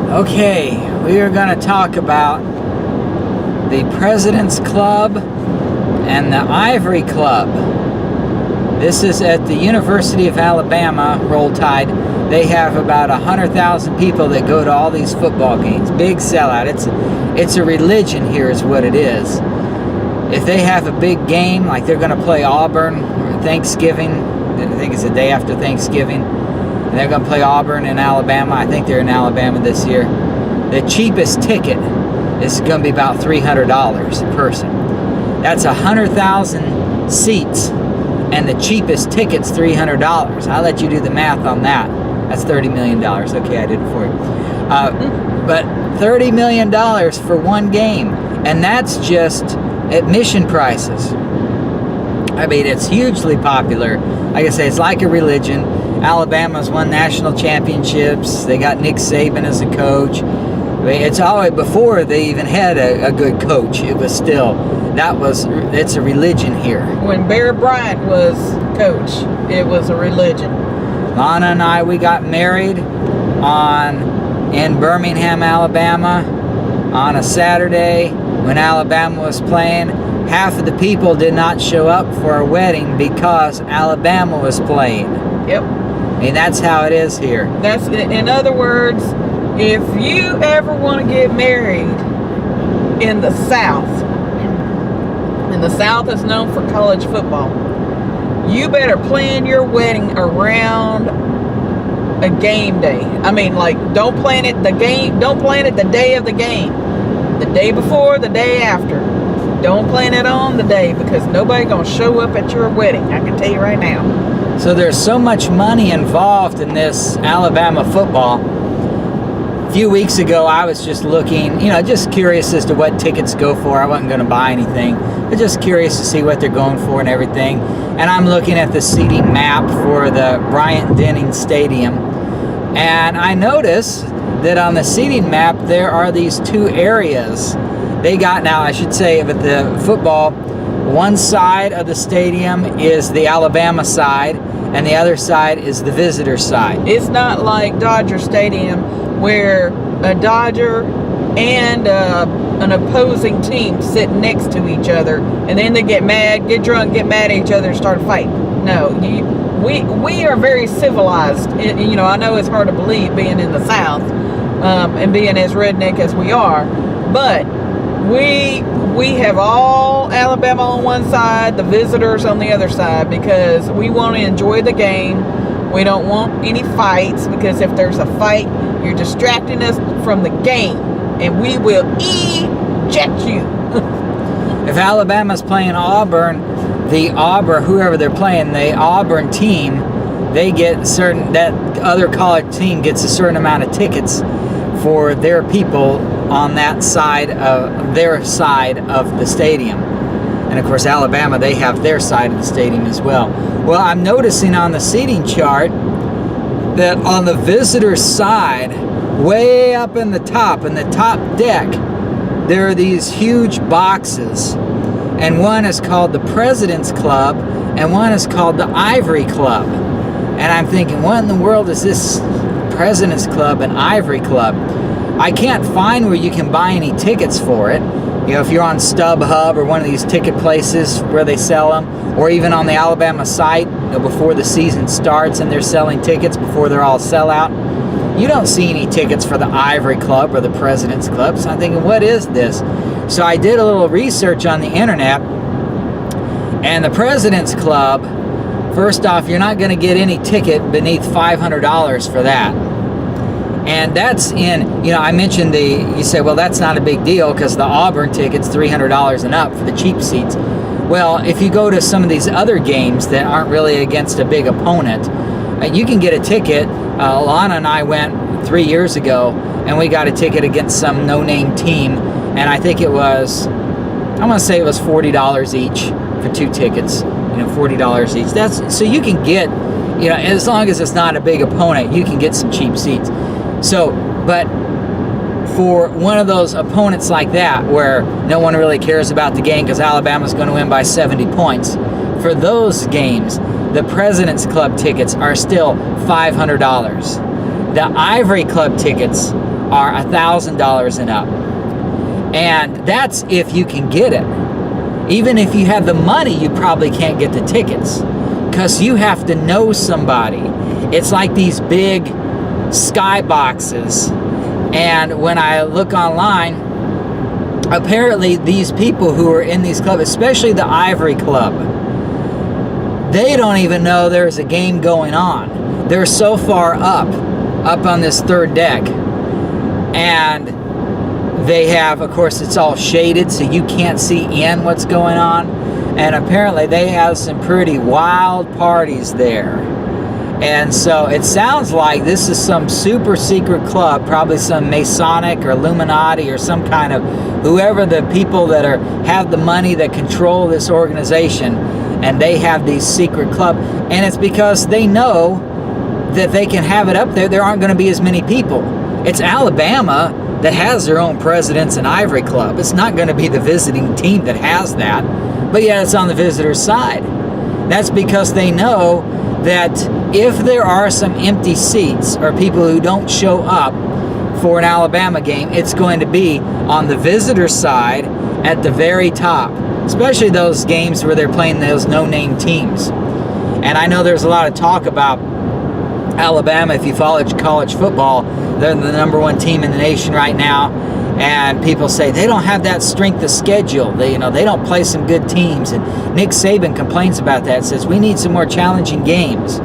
Okay, we are going to talk about the President's Club and the Ivory Club. This is at the University of Alabama, Roll Tide. They have about 100,000 people that go to all these football games. Big sellout. It's a religion here is what it is. If they have a big game, like they're going to play Auburn or Thanksgiving, I think it's the day after Thanksgiving, and they're going to play Auburn in Alabama. I think they're in Alabama this year. The cheapest ticket is going to be about $300 a person. That's 100,000 seats, and the cheapest ticket's $300. I'll let you do the math on that. That's $30 million. Okay, I did it for you. But $30 million for one game, and that's just admission prices. I mean, it's hugely popular. Like I say, it's like a religion. Alabama's won national championships. They got Nick Saban as a coach. It's always before they even had a good coach. It was still, it's a religion here. When Bear Bryant was coach, it was a religion. Lana and I, we got married in Birmingham, Alabama on a Saturday when Alabama was playing. Half of the people did not show up for our wedding because Alabama was playing. Yep. I mean, that's how it is here. That's, in other words, if you ever want to get married in the South, and the South is known for college football, you better plan your wedding around a game day. I mean, like, don't plan it the day of the game. The day before, the day after. Don't plan it on the day, because nobody's going to show up at your wedding. I can tell you right now. So there's so much money involved in this Alabama football. A few weeks ago, I was just looking, just curious as to what tickets go for. I wasn't going to buy anything, but just curious to see what they're going for and everything. And I'm looking at the seating map for the Bryant-Denning Stadium. And I noticed that on the seating map, there are these two areas. They got, now I should say, with the football, one side of the stadium is the Alabama side, and the other side is the visitor side. It's not like Dodger Stadium, where a Dodger and an opposing team sit next to each other, and then they get mad, get drunk, get mad at each other, and start a fight. No, we are very civilized. I know it's hard to believe being in the South and being as redneck as we are, but we have all Alabama on one side, the visitors on the other side, because we want to enjoy the game. We don't want any fights, because if there's a fight, you're distracting us from the game, and we will eject you. If Alabama's playing Auburn, whoever they're playing, the Auburn team, they get that other college team gets a certain amount of tickets for their people on that side of their side of the stadium. And of course, Alabama, they have their side of the stadium as well. Well, I'm noticing on the seating chart that on the visitor side, way up in the top deck, there are these huge boxes. And one is called the President's Club, and one is called the Ivory Club. And I'm thinking, what in the world is this President's Club and Ivory Club? I can't find where you can buy any tickets for it. If you're on StubHub or one of these ticket places where they sell them, or even on the Alabama site, before the season starts and they're selling tickets before they're all sell out, you don't see any tickets for the Ivory Club or the President's Club. So I'm thinking, what is this? So I did a little research on the internet, and the President's Club, first off, you're not going to get any ticket beneath $500 for that. And that's I mentioned you say, well, that's not a big deal because the Auburn ticket's $300 and up for the cheap seats. Well, if you go to some of these other games that aren't really against a big opponent, you can get a ticket. Lana and I went 3 years ago, and we got a ticket against some no-name team, and I think I want to say it was $40 each for two tickets. $40 each. So you can get, as long as it's not a big opponent, you can get some cheap seats. So, but for one of those opponents like that, where no one really cares about the game because Alabama's going to win by 70 points, for those games, the President's Club tickets are still $500. The Ivory Club tickets are $1,000 and up. And that's if you can get it. Even if you have the money, you probably can't get the tickets because you have to know somebody. It's like these big skyboxes. And when I look online, apparently these people who are in these clubs, especially the Ivory Club, they don't even know there's a game going on. They're so far up on this third deck. And they have, of course, it's all shaded so you can't see in what's going on. And apparently they have some pretty wild parties there. And so it sounds like this is some super secret club, probably some Masonic or Illuminati or some kind of whoever the people that have the money that control this organization, and they have these secret club. And it's because they know that they can have it up there. There aren't going to be as many people. It's Alabama that has their own presidents and Ivory Club. It's not going to be the visiting team that has that, but yet it's on the visitor's side. That's because they know that if there are some empty seats or people who don't show up for an Alabama game, it's going to be on the visitor side at the very top, especially those games where they're playing those no-name teams. And I know there's a lot of talk about Alabama. If you follow college football, they're the number one team in the nation right now, and people say they don't have that strength of schedule. They don't play some good teams, and Nick Saban complains about that. Says we need some more challenging games.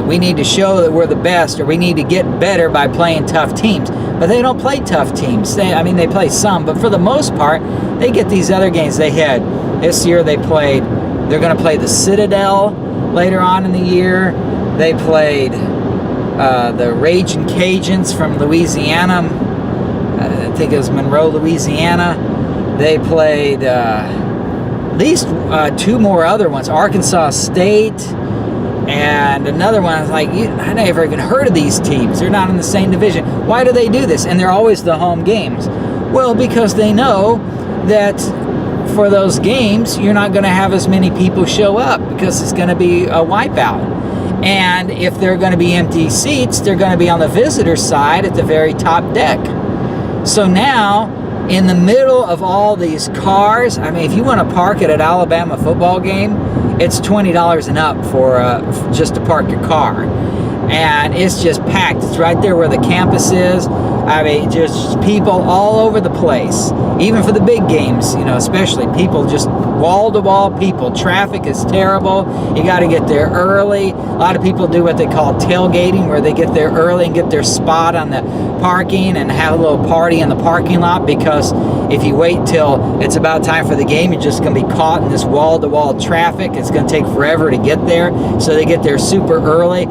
We need to show that we're the best, or we need to get better by playing tough teams. But they don't play tough teams. They play some, but for the most part, they get these other games. They had this year. They're going to play the Citadel later on in the year. They played the Ragin' Cajuns from Louisiana. I think it was Monroe, Louisiana. They played at least two more other ones. Arkansas State and another one. I was like, I never even heard of these teams. They're not in the same division. Why do they do this? And they're always the home games. Well, because they know that for those games, you're not going to have as many people show up because it's going to be a wipeout. And if they're going to be empty seats, they're going to be on the visitor side at the very top deck. So now, in the middle of all these cars, if you want to park at an Alabama football game, it's $20 and up for just to park your car. And it's just packed. It's right there where the campus is. Just people all over the place. Even for the big games, especially people just wall-to-wall people. Traffic is terrible. You got to get there early. A lot of people do what they call tailgating, where they get there early and get their spot on the parking and have a little party in the parking lot, because if you wait till it's about time for the game, you're just going to be caught in this wall-to-wall traffic. It's going to take forever to get there, so they get there super early.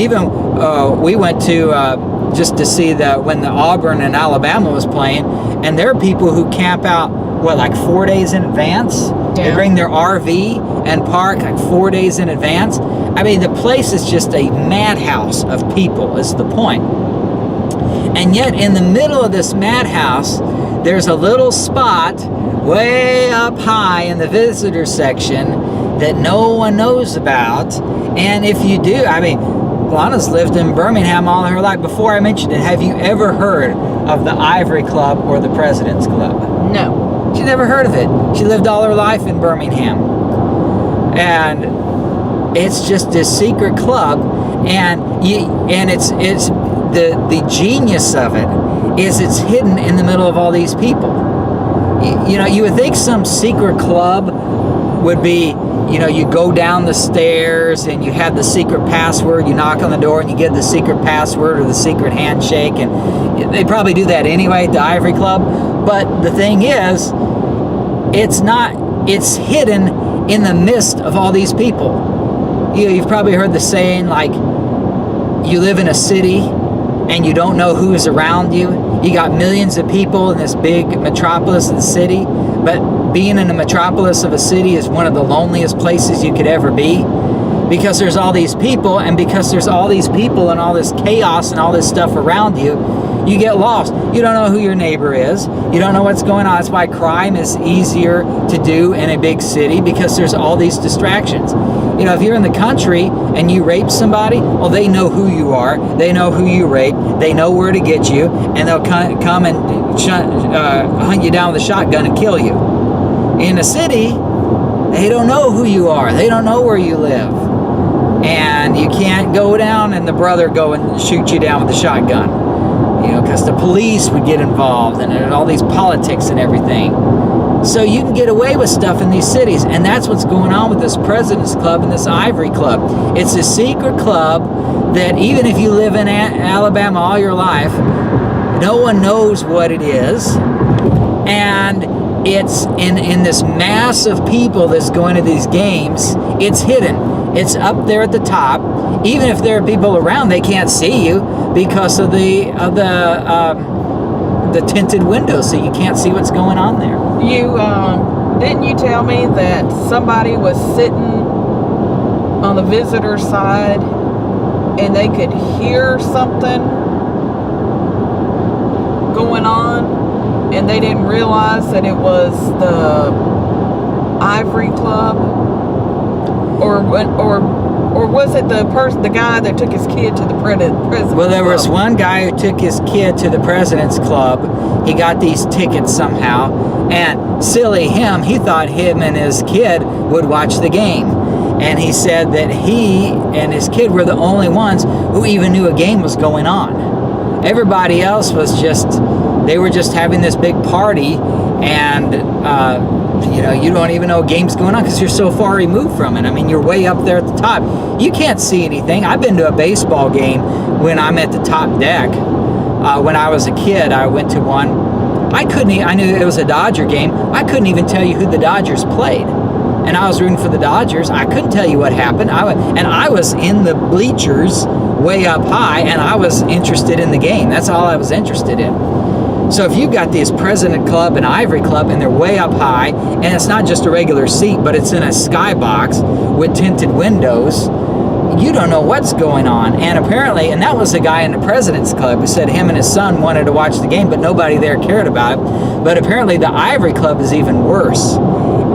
Even we went to just to see when the Auburn and Alabama was playing, and there are people who camp out, 4 days in advance? Yeah. They bring their RV and park 4 days in advance. The place is just a madhouse of people, is the point. And yet, in the middle of this madhouse, there's a little spot way up high in the visitor section that no one knows about. And if you do, Lana's lived in Birmingham all her life. Before I mentioned it, have you ever heard of the Ivory Club or the President's Club? No. She never heard of it. She lived all her life in Birmingham. And it's just this secret club, and it's the genius of it is it's hidden in the middle of all these people. You would think some secret club would be, you go down the stairs and you have the secret password, you knock on the door and you get the secret password or the secret handshake, and they probably do that anyway at the Ivory Club. But the thing is, it's hidden in the midst of all these people. You've probably heard the saying, you live in a city and you don't know who is around you. You got millions of people in this big metropolis of the city, but being in a metropolis of a city is one of the loneliest places you could ever be, because there's all these people, and because there's all these people and all this chaos and all this stuff around you, You get lost. You don't know who your neighbor is. You don't know what's going on. That's why crime is easier to do in a big city, because there's all these distractions. You know, if you're in the country and you rape somebody, well, they know who you are. They know who you rape. They know where to get you, and they'll come and hunt you down with a shotgun and kill you. In a city, they don't know who you are. They don't know where you live. And you can't go down and the brother go and shoot you down with a shotgun. You know, because the police would get involved and all these politics and everything. So you can get away with stuff in these cities, and that's what's going on with this President's Club and this Ivory Club. It's a secret club that even if you live in Alabama all your life, no one knows what it is. And it's in this mass of people that's going to these games, it's hidden. It's up there at the top. Even if there are people around, they can't see you because of the tinted windows, so you can't see what's going on there. You didn't you tell me that somebody was sitting on the visitor side and they could hear something going on and they didn't realize that it was the Ivory Club? Or was it the guy that took his kid to the President's Well, there was Club? one guy who took his kid to the President's Club. He got these tickets somehow, and silly him, he thought him and his kid would watch the game. And he said that he and his kid were the only ones who even knew a game was going on. Everybody else was they were just having this big party, and you know, you don't even know a game's going on because you're so far removed from it. I mean, you're way up there at the top. You can't see anything. I've been to a baseball game when I'm at the top deck. When I was a kid, I went to one. I knew it was a Dodger game. I couldn't even tell you who the Dodgers played. And I was rooting for the Dodgers. I couldn't tell you what happened. I was in the bleachers way up high, and I was interested in the game. That's all I was interested in. So if you've got this President Club and Ivory Club and they're way up high, and it's not just a regular seat, but it's in a skybox with tinted windows, you don't know what's going on. And apparently, and that was the guy in the President's Club who said him and his son wanted to watch the game, but nobody there cared about it. But apparently the Ivory Club is even worse.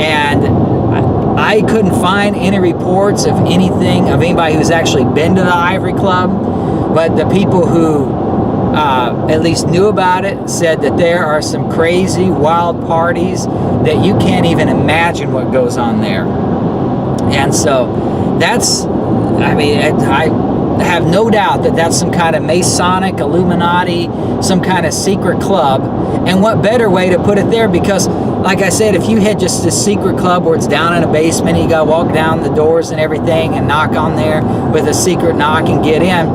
And I couldn't find any reports of anybody who's actually been to the Ivory Club, but the people who at least knew about it said that there are some crazy wild parties that you can't even imagine what goes on there. And so I have no doubt that that's some kind of Masonic, Illuminati, some kind of secret club. And what better way to put it there? Because like I said, if you had just this secret club where it's down in a basement, you gotta walk down the doors and everything and knock on there with a secret knock and get in,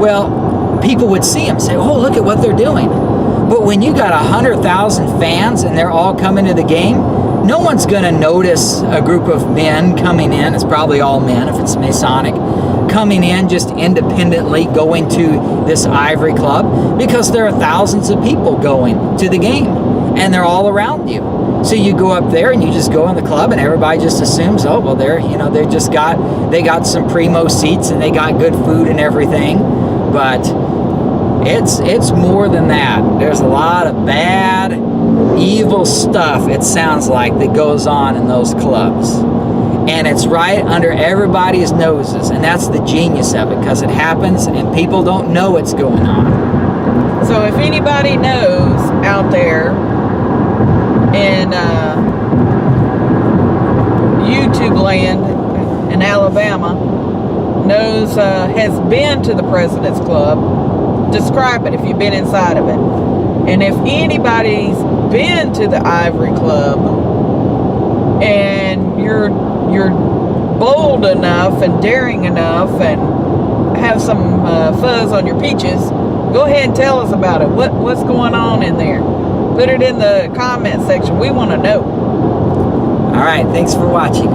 well, people would see them, say, oh, look at what they're doing. But when you got 100,000 fans and they're all coming to the game, no one's going to notice a group of men coming in. It's probably all men if it's Masonic, coming in just independently going to this Ivory Club, because there are thousands of people going to the game and they're all around you. So you go up there and you just go in the club and everybody just assumes, oh, well, they got some primo seats and they got good food and everything. But it's more than that. There's a lot of bad, evil stuff, it sounds like, that goes on in those clubs. And it's right under everybody's noses. And that's the genius of it, because it happens and people don't know what's going on. So if anybody knows out there in YouTube land in Alabama, has been to the President's Club, describe it if you've been inside of it. And if anybody's been to the Ivory Club and you're bold enough and daring enough and have some fuzz on your peaches, go ahead and tell us about it. What's going on in there? Put it in the comment section. We want to know. All right, thanks for watching.